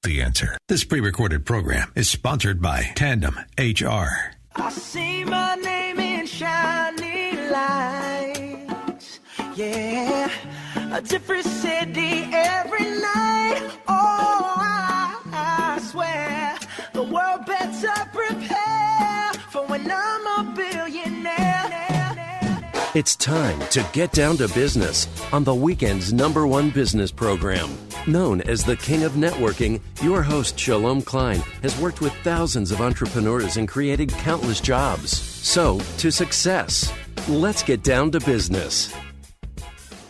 The Answer. This pre-recorded program is sponsored by Tandem HR. I see my name in shining lights, yeah, a different city every night. Oh, I swear the world better prepare for when I'm a billionaire. It's time to get down to business on the weekend's #1 business program. Known as the King of Networking, your host, Shalom Klein, has worked with thousands of entrepreneurs and created countless jobs. So, to success. Let's get down to business.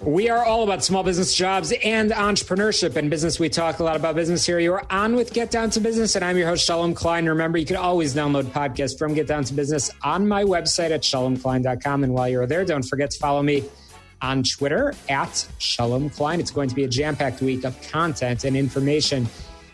We are all about small business jobs and entrepreneurship. In business, we talk a lot about business here. You're on with Get Down to Business, and I'm your host, Shalom Klein. Remember, you can always download podcasts from Get Down to Business on my website at shalomklein.com. And while you're there, don't forget to follow me on Twitter at Shalom Klein. It's going to be a jam-packed week of content and information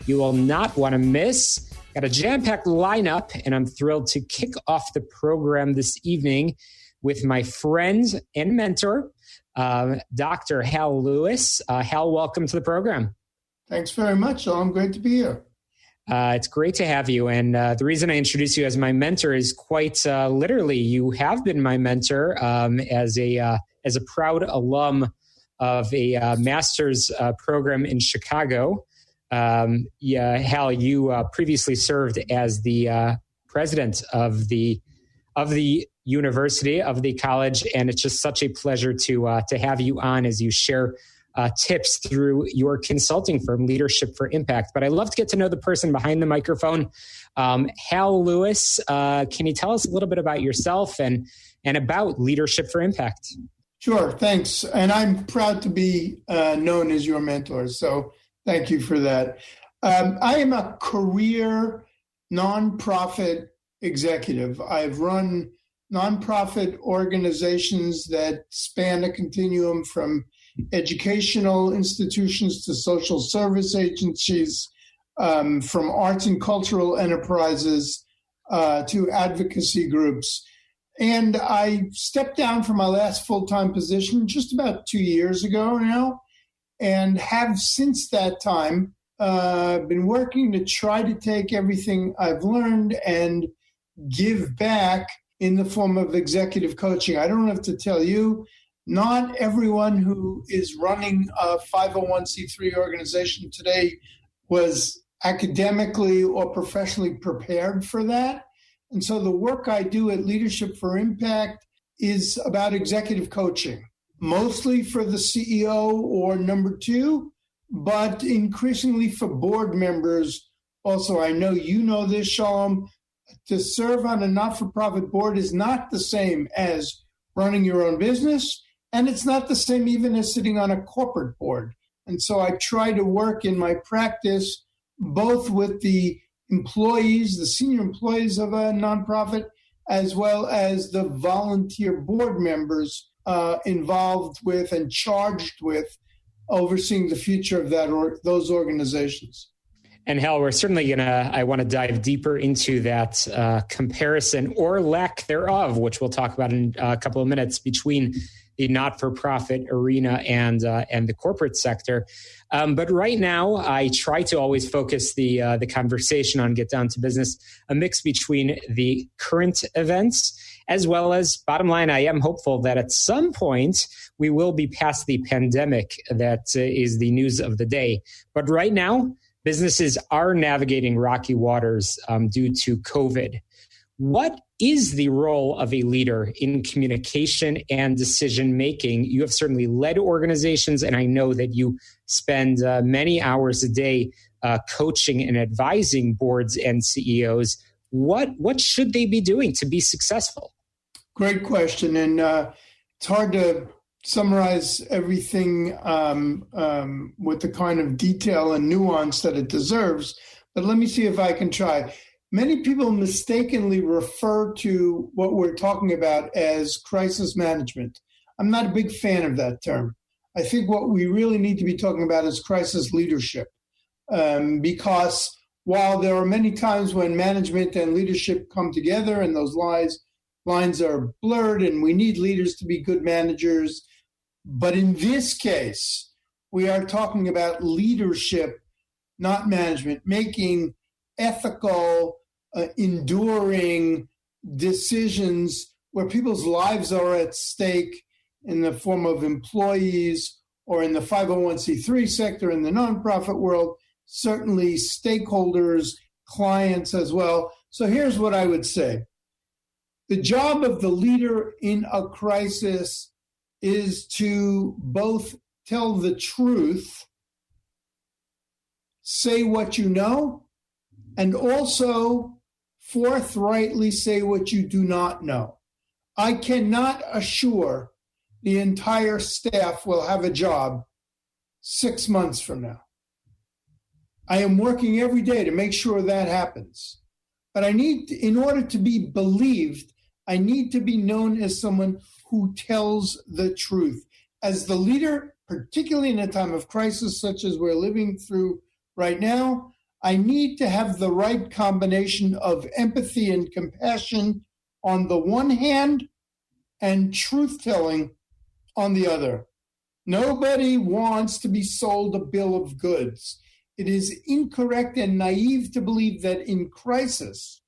you will not want to miss. Got a jam-packed lineup, and I'm thrilled to kick off the program this evening with my friend and mentor, Dr. Hal Lewis. Hal, welcome to the program. Thanks very much. I'm great to be here. It's great to have you. And the reason I introduce you as my mentor is quite literally, you have been my mentor as a proud alum of a master's program in Chicago. Hal, you previously served as the president of the university, of the college, and it's just such a pleasure to have you on as you share tips through your consulting firm, Leadership for Impact. But I love to get to know the person behind the microphone. Hal Lewis, can you tell us a little bit about yourself and about Leadership for Impact? Sure, thanks. And I'm proud to be known as your mentor, so thank you for that. I am a career nonprofit executive. I've run nonprofit organizations that span a continuum from educational institutions to social service agencies, from arts and cultural enterprises to advocacy groups. And I stepped down from my last full-time position just about 2 years ago now, and have since that time been working to try to take everything I've learned and give back in the form of executive coaching. I don't have to tell you, not everyone who is running a 501c3 organization today was academically or professionally prepared for that. And so the work I do at Leadership for Impact is about executive coaching, mostly for the CEO or number two, but increasingly for board members. Also, I know you know this, Shalom, to serve on a not-for-profit board is not the same as running your own business, and it's not the same even as sitting on a corporate board. And so I try to work in my practice both with the employees, the senior employees of a nonprofit, as well as the volunteer board members involved with and charged with overseeing the future of that or those organizations. And Hal, we're certainly I want to dive deeper into that comparison or lack thereof, which we'll talk about in a couple of minutes, between the not-for-profit arena and the corporate sector. But right now, I try to always focus the conversation on Get Down to Business, a mix between the current events as well as, bottom line, I am hopeful that at some point we will be past the pandemic that is the news of the day. But right now, businesses are navigating rocky waters due to COVID. What is the role of a leader in communication and decision-making? You have certainly led organizations, and I know that you spend many hours a day coaching and advising boards and CEOs. What should they be doing to be successful? Great question. And it's hard to summarize everything with the kind of detail and nuance that it deserves, but let me see if I can try. Many people mistakenly refer to what we're talking about as crisis management. I'm not a big fan of that term. I think what we really need to be talking about is crisis leadership, because while there are many times when management and leadership come together and those lines are blurred and we need leaders to be good managers, but in this case, we are talking about leadership not management, making ethical, enduring decisions where people's lives are at stake in the form of employees or in the 501c3 sector, in the nonprofit world, certainly stakeholders, clients as well. So here's what I would say. The job of the leader in a crisis is to both tell the truth, say what you know, and also forthrightly say what you do not know. I cannot assure the entire staff will have a job 6 months from now. I am working every day to make sure that happens. But in order to be believed, I need to be known as someone who tells the truth. As the leader, particularly in a time of crisis such as we're living through right now, I need to have the right combination of empathy and compassion on the one hand and truth-telling on the other. Nobody wants to be sold a bill of goods. It is incorrect and naive to believe that in crisis,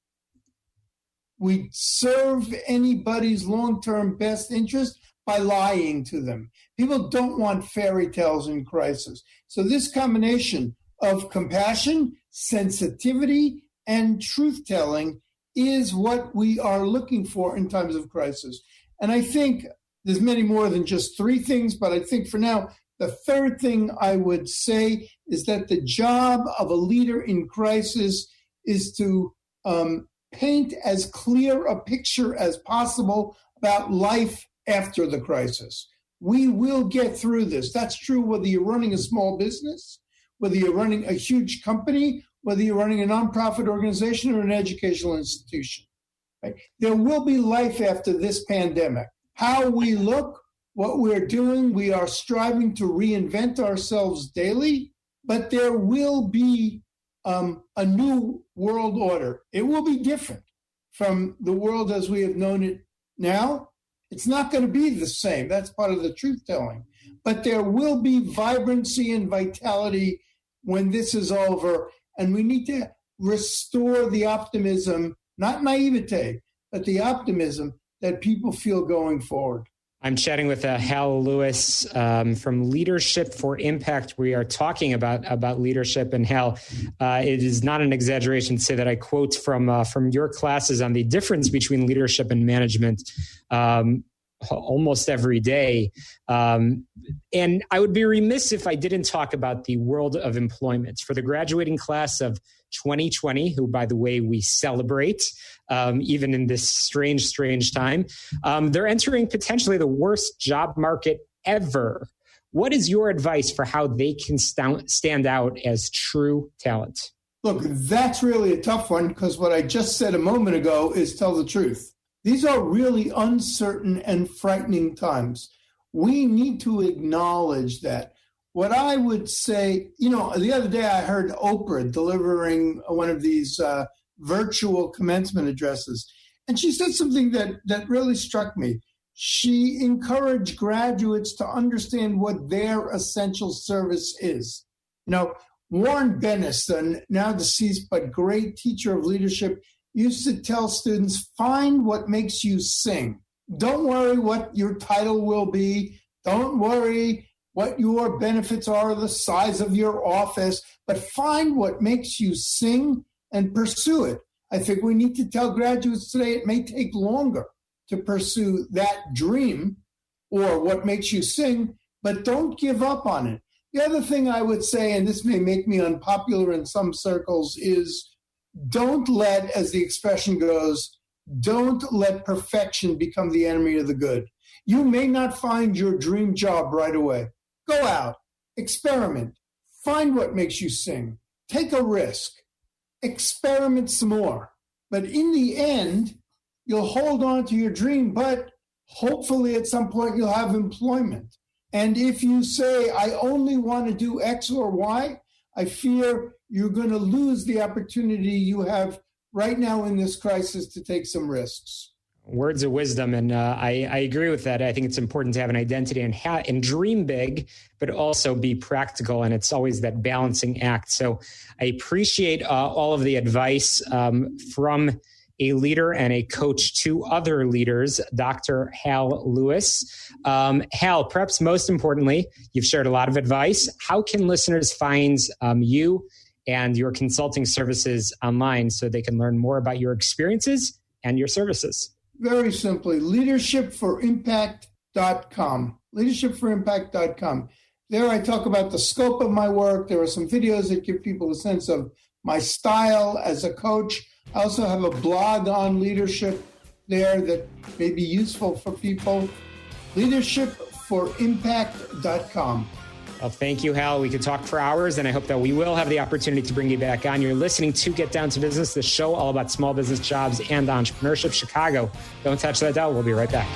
we serve anybody's long-term best interest by lying to them. People don't want fairy tales in crisis. So this combination of compassion, sensitivity, and truth-telling is what we are looking for in times of crisis. And I think there's many more than just three things, but I think for now, the third thing I would say is that the job of a leader in crisis is to paint as clear a picture as possible about life after the crisis. We will get through this. That's true whether you're running a small business, whether you're running a huge company, whether you're running a nonprofit organization or an educational institution. Right? There will be life after this pandemic. How we look, what we're doing, we are striving to reinvent ourselves daily, but there will be a new world order. It will be different from the world as we have known it now. It's not going to be the same. That's part of the truth-telling. But there will be vibrancy and vitality when this is over, and we need to restore the optimism, not naivete, but the optimism that people feel going forward. I'm chatting with Hal Lewis from Leadership for Impact. We are talking about leadership. And Hal, it is not an exaggeration to say that I quote from your classes on the difference between leadership and management almost every day. And I would be remiss if I didn't talk about the world of employment. For the graduating class of 2020, who, by the way, we celebrate, even in this strange time, they're entering potentially the worst job market ever. What is your advice for how they can stand out as true talent? Look, that's really a tough one, because what I just said a moment ago is tell the truth. These are really uncertain and frightening times. We need to acknowledge that. What I would say, the other day I heard Oprah delivering one of these virtual commencement addresses, and she said something that really struck me. She encouraged graduates to understand what their essential service is. Warren Bennis, the now deceased but great teacher of leadership, used to tell students, find what makes you sing. Don't worry what your title will be. Don't worry what your benefits are, the size of your office, but find what makes you sing and pursue it. I think we need to tell graduates today it may take longer to pursue that dream or what makes you sing, but don't give up on it. The other thing I would say, and this may make me unpopular in some circles, is don't let, as the expression goes, don't let perfection become the enemy of the good. You may not find your dream job right away. Go out, experiment, find what makes you sing, take a risk, experiment some more. But in the end, you'll hold on to your dream, but hopefully at some point you'll have employment. And if you say, I only want to do X or Y, I fear you're going to lose the opportunity you have right now in this crisis to take some risks. Words of wisdom. And I agree with that. I think it's important to have an identity and dream big, but also be practical. And it's always that balancing act. So I appreciate all of the advice from a leader and a coach to other leaders, Dr. Hal Lewis. Hal, perhaps most importantly, you've shared a lot of advice. How can listeners find you and your consulting services online so they can learn more about your experiences and your services? Very simply, leadershipforimpact.com. Leadershipforimpact.com. There I talk about the scope of my work. There are some videos that give people a sense of my style as a coach. I also have a blog on leadership there that may be useful for people. Leadershipforimpact.com. Well, thank you, Hal. We could talk for hours, and I hope that we will have the opportunity to bring you back on. You're listening to Get Down to Business, the show all about small business, jobs, and entrepreneurship. Chicago, don't touch that dial. We'll be right back.